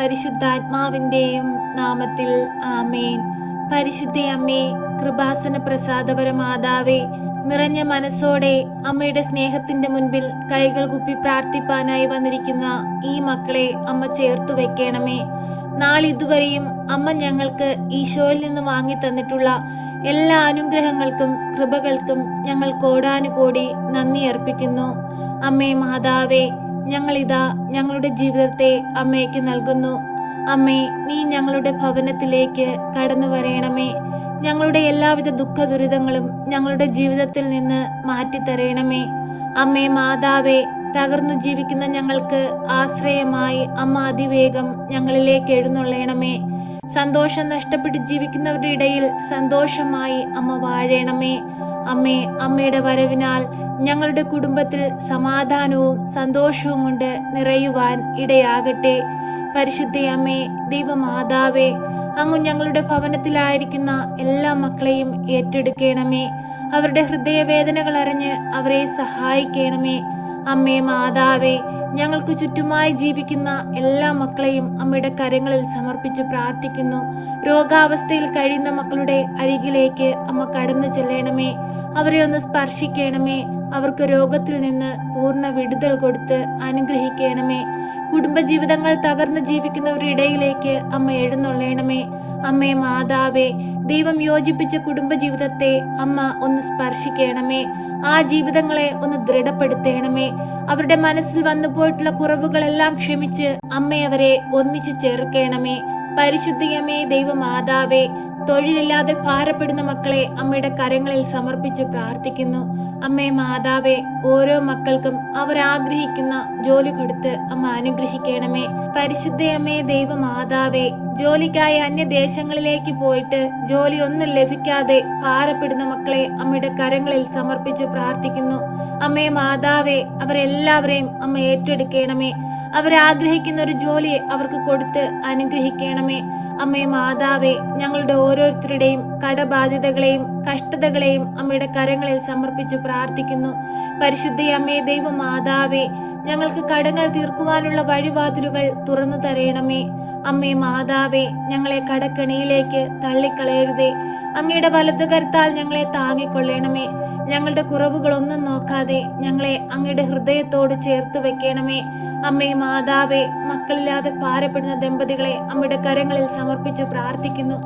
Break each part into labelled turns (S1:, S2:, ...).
S1: പരിശുദ്ധാത്മാവിൻ്റെയും നാമത്തിൽ ആമേൻ. പരിശുദ്ധ അമ്മേ, കൃപാസന പ്രസാദപര മാതാവേ, നിറഞ്ഞ മനസ്സോടെ അമ്മയുടെ സ്നേഹത്തിന്റെ മുൻപിൽ കൈകൾ കുപ്പി പ്രാർത്ഥിപ്പാനായി വന്നിരിക്കുന്ന ഈ മക്കളെ അമ്മ ചേർത്തു വെക്കണമേ. നാളിതുവരെയും അമ്മ ഞങ്ങൾക്ക് ഈശോയിൽ നിന്ന് വാങ്ങി തന്നിട്ടുള്ള എല്ലാ അനുഗ്രഹങ്ങൾക്കും കൃപകൾക്കും ഞങ്ങൾ കോടാനുകോടി നന്ദി അർപ്പിക്കുന്നു. അമ്മേ മാതാവേ, ഞങ്ങളിതാ ഞങ്ങളുടെ ജീവിതത്തെ അമ്മയ്ക്ക് നൽകുന്നു. അമ്മേ, നീ ഞങ്ങളുടെ ഭവനത്തിലേക്ക് കടന്നു വരേണമേ. ഞങ്ങളുടെ എല്ലാവിധ ദുഃഖ ദുരിതങ്ങളും ഞങ്ങളുടെ ജീവിതത്തിൽ നിന്ന് മാറ്റിത്തരയണമേ. അമ്മേ മാതാവേ, തകർന്നു ജീവിക്കുന്ന ഞങ്ങൾക്ക് ആശ്രയമായി അമ്മ അതിവേഗം ഞങ്ങളിലേക്ക് എഴുന്നള്ളണമേ. സന്തോഷം നഷ്ടപ്പെട്ട് ജീവിക്കുന്നവരുടെ ഇടയിൽ സന്തോഷമായി അമ്മ വാഴണമേ. അമ്മേ, അമ്മയുടെ വരവിനാൽ ഞങ്ങളുടെ കുടുംബത്തിൽ സമാധാനവും സന്തോഷവും കൊണ്ട് നിറയുവാൻ ഇടയാകട്ടെ. പരിശുദ്ധ അമ്മേ, ദൈവമാതാവേ, അങ്ങ് ഞങ്ങളുടെ ഭവനത്തിലായിരിക്കുന്ന എല്ലാ മക്കളെയും ഏറ്റെടുക്കണമേ. അവരുടെ ഹൃദയവേദനകൾ അറിഞ്ഞ് അവരെ സഹായിക്കണമേ. അമ്മേ മാതാവേ, ഞങ്ങൾക്ക് ചുറ്റുമായി ജീവിക്കുന്ന എല്ലാ മക്കളെയും അമ്മയുടെ കരങ്ങളിൽ സമർപ്പിച്ച് പ്രാർത്ഥിക്കുന്നു. രോഗാവസ്ഥയിൽ കഴിയുന്ന മക്കളുടെ അരികിലേക്ക് അമ്മ കടന്നു ചെല്ലണമേ. അവരെ ഒന്ന് സ്പർശിക്കണമേ. അവർക്ക് രോഗത്തിൽ നിന്ന് പൂർണ്ണ വിടുതൽ കൊടുത്ത് അനുഗ്രഹിക്കണമേ. കുടുംബജീവിതങ്ങൾ തകർന്ന് ജീവിക്കുന്നവരുടെ ഇടയിലേക്ക് അമ്മ എഴുന്നള്ളണമേ. അമ്മേ മാതാവേ, ദൈവം യോജിപ്പിച്ച കുടുംബജീവിതത്തെ അമ്മ ഒന്ന് സ്പർശിക്കണമേ. ആ ജീവിതങ്ങളെ ഒന്ന് ദൃഢപ്പെടുത്തണമേ. അവരുടെ മനസ്സിൽ വന്നു പോയിട്ടുള്ള കുറവുകളെല്ലാം ക്ഷമിച്ച് അമ്മ അവരെ ഒന്നിച്ചു ചേർക്കണമേ. പരിശുദ്ധയമ്മേ, ദൈവമാതാവേ, തൊഴിലില്ലാതെ ഭാരപ്പെടുന്ന മക്കളെ അമ്മയുടെ കരങ്ങളിൽ സമർപ്പിച്ച് പ്രാർത്ഥിക്കുന്നു. അമ്മേ മാതാവേ, ഓരോ മക്കൾക്കും അവർ ആഗ്രഹിക്കുന്ന ജോലി കൊടുത്ത് അമ്മ അനുഗ്രഹിക്കണമേ. പരിശുദ്ധയമ്മേ, ദൈവമാതാവേ, ജോലിക്കായി അന്യദേശങ്ങളിലേക്ക് പോയിട്ട് ജോലി ഒന്നും ലഭിക്കാതെ ഭാരപ്പെടുന്ന മക്കളെ അമ്മയുടെ കരങ്ങളിൽ സമർപ്പിച്ച് പ്രാർത്ഥിക്കുന്നു. അമ്മേ മാതാവേ, അവരെല്ലാവരെയും അമ്മ ഏറ്റെടുക്കണമേ. അവരാഗ്രഹിക്കുന്ന ഒരു ജോലി അവർക്ക് കൊടുത്ത് അനുഗ്രഹിക്കണമേ. അമ്മേ മാതാവേ, ഞങ്ങളുടെ ഓരോരുത്തരുടെയും കടബാധ്യതകളെയും കഷ്ടതകളെയും അമ്മയുടെ കരങ്ങളിൽ സമർപ്പിച്ച് പ്രാർത്ഥിക്കുന്നു. പരിശുദ്ധ അമ്മേ, ദൈവമാതാവേ, ഞങ്ങൾക്ക് കടങ്ങൾ തീർക്കുവാനുള്ള വഴിവാതിലുകൾ തുറന്നു തരയണമേ. അമ്മേ മാതാവേ, ഞങ്ങളെ കടക്കണിയിലേക്ക് തള്ളിക്കളയരുതേ. അങ്ങയുടെ വലതുകരത്താൽ ഞങ്ങളെ താങ്ങിക്കൊള്ളണമേ. ഞങ്ങളുടെ കുറവുകളൊന്നും നോക്കാതെ ഞങ്ങളെ അങ്ങയുടെ ഹൃദയത്തോട് ചേർത്ത് വെക്കണമേ. അമ്മേ മാതാവേ, മക്കളില്ലാതെ ഭാരപ്പെടുന്ന ദമ്പതികളെ അമ്മയുടെ കരങ്ങളിൽ സമർപ്പിച്ച് പ്രാർത്ഥിക്കുന്നു.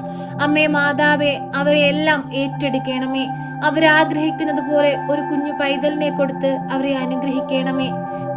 S1: അമ്മേ മാതാവേ, അവരെ എല്ലാം ഏറ്റെടുക്കണമേ. അവരാഗ്രഹിക്കുന്നത് പോലെ ഒരു കുഞ്ഞു പൈതലിനെ കൊടുത്ത് അവരെ അനുഗ്രഹിക്കണമേ.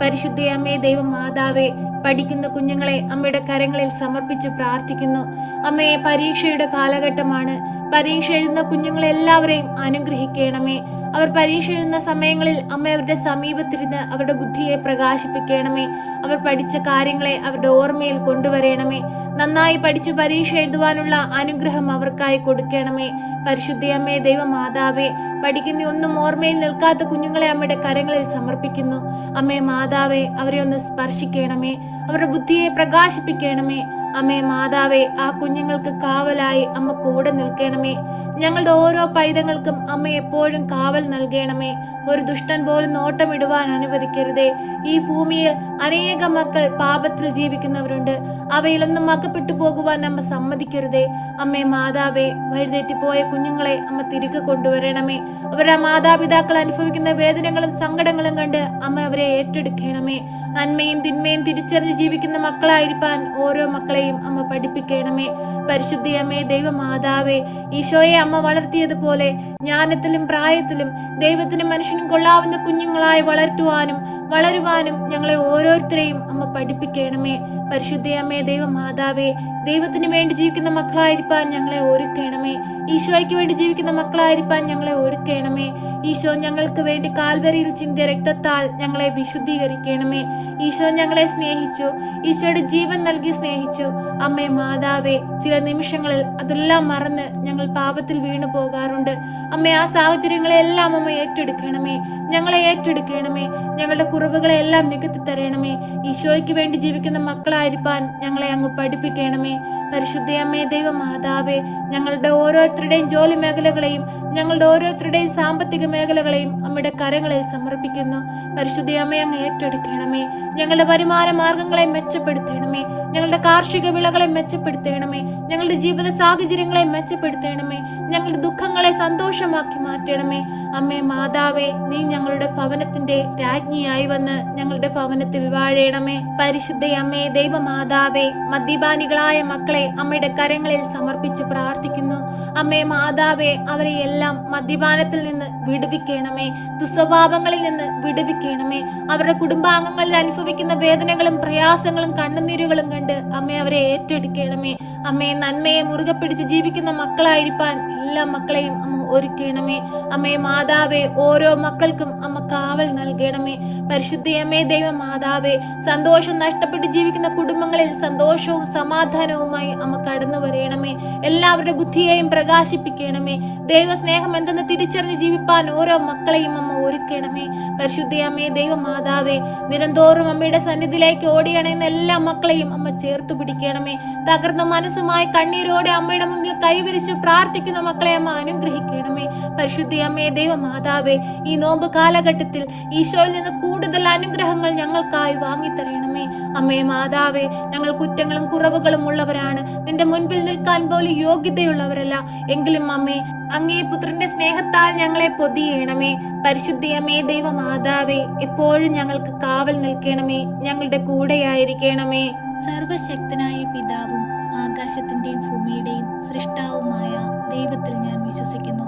S1: പരിശുദ്ധ അമ്മേ, ദൈവമാതാവേ, പഠിക്കുന്ന കുഞ്ഞുങ്ങളെ അമ്മയുടെ കരങ്ങളിൽ സമർപ്പിച്ച് പ്രാർത്ഥിക്കുന്നു. അമ്മയെ, പരീക്ഷയുടെ കാലഘട്ടമാണ്. പരീക്ഷ എഴുതുന്ന കുഞ്ഞുങ്ങളെല്ലാവരെയും അനുഗ്രഹിക്കണമേ. അവർ പരീക്ഷ എഴുതുന്ന സമയങ്ങളിൽ അമ്മ അവരുടെ സമീപത്തിരുന്ന് അവരുടെ ബുദ്ധിയെ പ്രകാശിപ്പിക്കണമേ. അവർ പഠിച്ച കാര്യങ്ങളെ അവരുടെ ഓർമ്മയിൽ കൊണ്ടുവരണമേ. നന്നായി പഠിച്ചു പരീക്ഷ എഴുതുവാനുള്ള അനുഗ്രഹം അവർക്കായി കൊടുക്കണമേ. പരിശുദ്ധയമ്മേ, ദൈവമാതാവേ, പഠിക്കുന്ന ഒന്നും ഓർമ്മയിൽ നിൽക്കാത്ത കുഞ്ഞുങ്ങളെ അമ്മയുടെ കരങ്ങളിൽ സമർപ്പിക്കുന്നു. അമ്മേ മാതാവേ, അവരെ ഒന്ന് സ്പർശിക്കണമേ. അവരുടെ ബുദ്ധിയെ പ്രകാശിപ്പിക്കണമേ. അമ്മേ മാതാവേ, ആ കുഞ്ഞുങ്ങൾക്ക് കാവലായി അമ്മ കൂടെ നിൽക്കണമേ. ഞങ്ങളുടെ ഓരോ പൈതങ്ങൾക്കും അമ്മ എപ്പോഴും കാവൽ നൽകണമേ. ഒരു ദുഷ്ടൻ പോലും നോട്ടമിടുവാൻ അനുവദിക്കരുതേ. ഈ ഭൂമിയിൽ അനേകം മക്കൾ പാപത്തിൽ ജീവിക്കുന്നവരുണ്ട്. അവയിലൊന്നും അകപ്പെട്ടു പോകുവാൻ അമ്മ സമ്മതിക്കരുതേ. അമ്മേ മാതാവേ, വഴിതെറ്റിപ്പോയ കുഞ്ഞുങ്ങളെ അമ്മ തിരികെ കൊണ്ടുവരണമേ. അവരുടെ മാതാപിതാക്കൾ അനുഭവിക്കുന്ന വേദനകളും സങ്കടങ്ങളും കണ്ട് അമ്മ അവരെ ഏറ്റെടുക്കണമേ. നന്മയും തിന്മയും തിരിച്ചറിഞ്ഞ് ജീവിക്കുന്ന മക്കളായിരിക്കാൻ ഓരോ മക്കളെയും അമ്മ പഠിപ്പിക്കണമേ. പരിശുദ്ധയമ്മേ, ദൈവമാതാവേ, ഈശോയെ അമ്മ വളർത്തിയതുപോലെ ജ്ഞാനത്തിലും പ്രായത്തിലും ദൈവത്തിനും മനുഷ്യനും കൊള്ളാവുന്ന കുഞ്ഞുങ്ങളായി വളരുവാനും ഞങ്ങളെ ഓരോരുത്തരെയും അമ്മ പഠിപ്പിക്കണമേ. പരിശുദ്ധയമ്മേ, ദൈവമാതാവേ, ദൈവത്തിന് വേണ്ടി ജീവിക്കുന്ന മക്കളായിരിക്കാൻ ഞങ്ങളെ ഒരുക്കണമേ. ഈശോയ്ക്ക് വേണ്ടി ജീവിക്കുന്ന മക്കളായിരിക്കാൻ ഞങ്ങളെ ഒരുക്കണമേ. ഈശോ ഞങ്ങൾക്ക് വേണ്ടി കാൽവരിയിൽ ചിന്തിയ രക്തത്താൽ ഞങ്ങളെ വിശുദ്ധീകരിക്കണമേ. ഈശോ ഞങ്ങളെ സ്നേഹിച്ചു. ഈശോയുടെ ജീവൻ നൽകി സ്നേഹിച്ചു. അമ്മേ മാതാവേ, ചില നിമിഷങ്ങളിൽ അതെല്ലാം മറന്ന് ഞങ്ങൾ പാപത്തിൽ വീണു പോകാറുണ്ട്. അമ്മേ, ആ സാഹചര്യങ്ങളെല്ലാം അമ്മ ഏറ്റെടുക്കണമേ. ഞങ്ങളെ ഏറ്റെടുക്കണമേ. ഞങ്ങളുടെ കുറവുകളെ എല്ലാം നികത്തി തരണമേ. ഈശോയ്ക്ക് വേണ്ടി ജീവിക്കുന്ന മക്കളായിരിക്കാൻ ഞങ്ങളെ അങ്ങ് പഠിപ്പിക്കണമേ. പരിശുദ്ധയമ്മേ, ദൈവമാതാവേ, ഞങ്ങളുടെ ഓരോരുത്തരുടെയും ജോലി മേഖലകളെയും ഞങ്ങളുടെ ഓരോരുത്തരുടെയും സാമ്പത്തിക മേഖലകളെയും അമ്മയുടെ കരങ്ങളിൽ സമർപ്പിക്കുന്നു. പരിശുദ്ധയമ്മയെ അങ്ങ് ഏറ്റെടുക്കണമേ. ഞങ്ങളുടെ വരുമാന മാർഗങ്ങൾ കുടുംബാംഗങ്ങളെ മെച്ചപ്പെടുത്തണമേ. ഞങ്ങളുടെ കാർഷിക വിളകളെ മെച്ചപ്പെടുത്തണമേ. ഞങ്ങളുടെ ജീവിത സാഹചര്യങ്ങളെ മെച്ചപ്പെടുത്തണമേ. ഞങ്ങളുടെ ദുഃഖങ്ങളെ സന്തോഷമാക്കി മാറ്റണമേ. അമ്മേ മാതാവേ, നീ ഞങ്ങളുടെ ഭവനത്തിന്റെ രാജ്ഞിയായി വന്ന് ഞങ്ങളുടെ ഭവനത്തിൽ വാഴണമേ. പരിശുദ്ധ അമ്മേ ദൈവമാതാവേ, മദ്യപാനികളായ മക്കളെ അമ്മയുടെ കരങ്ങളിൽ സമർപ്പിച്ച് പ്രാർത്ഥിക്കുന്നു. അമ്മേ മാതാവേ, അവരെ എല്ലാം മദ്യപാനത്തിൽ നിന്ന് വിടുവിക്കണമേ. ദുസ്വഭാവങ്ങളിൽ നിന്ന് വിടുവിക്കണമേ. അവരുടെ കുടുംബാംഗങ്ങളിൽ അനുഭവിക്കുന്ന വേദനകളും പ്രയാസങ്ങളും കണ്ണുനീരുകളും കണ്ട് അമ്മേ അവരെ ഏറ്റെടുക്കണമേ. അമ്മേ, നന്മയെ മുറുകെ പിടിച്ച് ജീവിക്കുന്ന മക്കളായിരിക്കാൻ എല്ലാ മക്കളെയും അമ്മ ഒരുക്കണമേ. അമ്മേ മാതാവേ, ഓരോ മക്കൾക്കും അമ്മ കാവൽ നൽകണമേ. പരിശുദ്ധയമ്മേ ദൈവമാതാവേ, സന്തോഷം നഷ്ടപ്പെട്ട് ജീവിക്കുന്ന കുടുംബങ്ങളിൽ സന്തോഷവും സമാധാനവുമായി അമ്മ കടന്നു വരണമേ. എല്ലാവരുടെ ബുദ്ധിയെയും പ്രകാശിപ്പിക്കണമേ. ദൈവസ്നേഹം എന്തെന്ന് തിരിച്ചറിഞ്ഞ് ജീവിപ്പാൻ ഓരോ മക്കളെയും അമ്മ ഒരുക്കണമേ. പരിശുദ്ധയമ്മേ ദൈവമാതാവേ, നിരന്തോറും അമ്മയുടെ സന്നിധിയിലേക്ക് ഓടിയണയുന്ന എല്ലാ മക്കളെയും അമ്മ ചേർത്തു പിടിക്കണമേ. തകർന്ന മനസ്സുമായി കണ്ണീരോടെ അമ്മയുടെ മുമ്പിൽ കൈവിരിച്ച് പ്രാർത്ഥിക്കുന്ന മക്കളെ അമ്മ അനുഗ്രഹിക്കണമേ. പരിശുദ്ധയമ്മേ ദൈവമാതാവേ, ഈ നോമ്പ് കാലഘട്ടത്തിൽ ഈശോയിൽ നിന്ന് കൂടുതൽ അനുഗ്രഹങ്ങൾ ഞങ്ങൾക്കായി വാങ്ങിത്തരണമേ. അമ്മേ മാതാവേ, ഞങ്ങൾ കുറ്റങ്ങളും കുറവുകളും ഉള്ളവരാണ്. നിന്റെ മുൻപിൽ നിൽക്കാൻ പോലും യോഗ്യതയുള്ളവരല്ല. എങ്കിലും അമ്മേ, അങ്ങേ പുത്രന്റെ സ്നേഹത്താൽ ഞങ്ങളെ പൊതിയണമേ. പരിശുദ്ധയമ്മേ ദൈവമാതാവേ, എപ്പോഴും ഞങ്ങൾക്ക് കാവൽ നിൽക്കണമേ. ഞങ്ങളുടെ കൂടെയായിരിക്കണമേ. സർവശക്തനായ പിതാവും ആകാശത്തിന്റെയും ഭൂമിയുടെയും സൃഷ്ടാവുമായ ദൈവത്തിൽ ഞാൻ വിശ്വസിക്കുന്നു.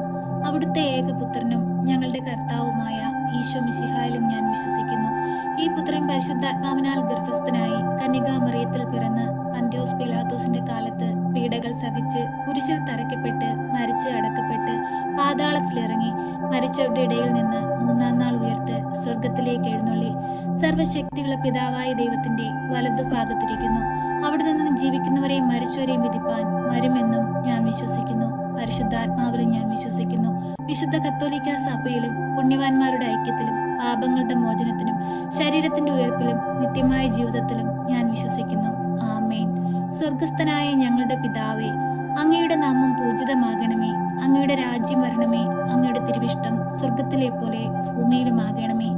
S1: അവിടുത്തെ ഏകപുത്രനും ഞങ്ങളുടെ കർത്താവുമായ ഈശോ മിശിഹായിലും ഞാൻ വിശ്വസിക്കുന്നു. ഈ പുത്രൻ പരിശുദ്ധാത്മാവിനാൽ ഗർഭസ്ഥനായി കന്യകാമറിയത്തിൽ പിറന്ന് പന്ത്യോസ് പിലാത്തോസിന്റെ കാലത്ത് പീഡകൾ സഹിച്ച് കുരിശിൽ തറയ്ക്കപ്പെട്ട് മരിച്ച് അടക്കപ്പെട്ട് പാതാളത്തിലിറങ്ങി മരിച്ചവരുടെ ഇടയിൽ നിന്ന് മൂന്നാം നാൾ ഉയർത്ത് സ്വർഗത്തിലേക്ക് എഴുന്നള്ളി സർവശക്തിയുള്ള പിതാവായ ദൈവത്തിന്റെ വലതുഭാഗത്തിരിക്കുന്നു. അവിടെ നിന്ന് ജീവിക്കുന്നവരെയും മരിച്ചവരെയും വിധിപ്പാൻ വരുമെന്നും ഞാൻ വിശ്വസിക്കുന്നു. പരിശുദ്ധാത്മാവിലും ഞാൻ വിശ്വസിക്കുന്നു. വിശുദ്ധ കത്തോലിക്ക സഭയിലും പുണ്യവാന്മാരുടെ ഐക്യത്തിലും പാപങ്ങളുടെ മോചനത്തിനും ശരീരത്തിന്റെ ഉയർപ്പിലും നിത്യമായ ജീവിതത്തിലും ഞാൻ വിശ്വസിക്കുന്നു. ആമേൻ. സ്വർഗസ്ഥനായ ഞങ്ങളുടെ പിതാവേ, അങ്ങയുടെ നാമം പൂജിതമാകണമേ. അങ്ങയുടെ രാജ്യം വരണമേ. അങ്ങയുടെ തിരുവിഷ്ടം സ്വർഗത്തിലെ പോലെ ഭൂമിയിലുമാകണമേ.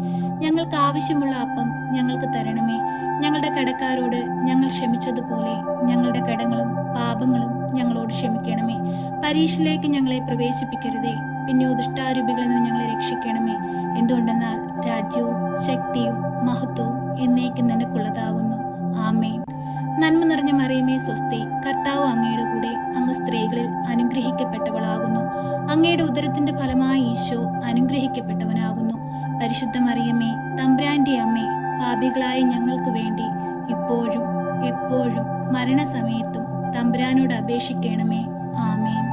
S1: ഞങ്ങൾക്ക് ആവശ്യമുള്ള അപ്പം ഞങ്ങൾക്ക് തരണമേ. ഞങ്ങളുടെ കടക്കാരോട് ഞങ്ങൾ ക്ഷമിച്ചതുപോലെ ഞങ്ങളുടെ കടങ്ങളും പാപങ്ങളും ഞങ്ങളോട് ക്ഷമിക്കണമേ. പരീക്ഷയിലേക്ക് ഞങ്ങളെ പ്രവേശിപ്പിക്കരുതേ, പിന്നെയോ ദുഷ്ടാരൂപികളിൽ നിന്ന് ഞങ്ങളെ രക്ഷിക്കണമേ. എന്തുകൊണ്ടെന്നാൽ രാജ്യവും ശക്തിയും മഹത്വവും എന്നേക്കും നിനക്കുള്ളതാകുന്നു. ആമേൻ. നന്മ നിറഞ്ഞ മറിയമേ സ്വസ്തി, കർത്താവ് അങ്ങയുടെ കൂടെ, അങ്ങ് സ്ത്രീകളിൽ അനുഗ്രഹിക്കപ്പെട്ടവളാകുന്നു. അങ്ങയുടെ ഉദരത്തിന്റെ ഫലമായ ഈശോ അനുഗ്രഹിക്കപ്പെട്ടവനാകുന്നു. പരിശുദ്ധ മറിയമേ, തമ്പുരാന്റെ അമ്മേ, പാപികളായ ഞങ്ങൾക്ക് വേണ്ടി ഇപ്പോഴും എപ്പോഴും മരണസമയത്തും തമ്പുരാനോട് അപേക്ഷിക്കണമേ. ആമേൻ.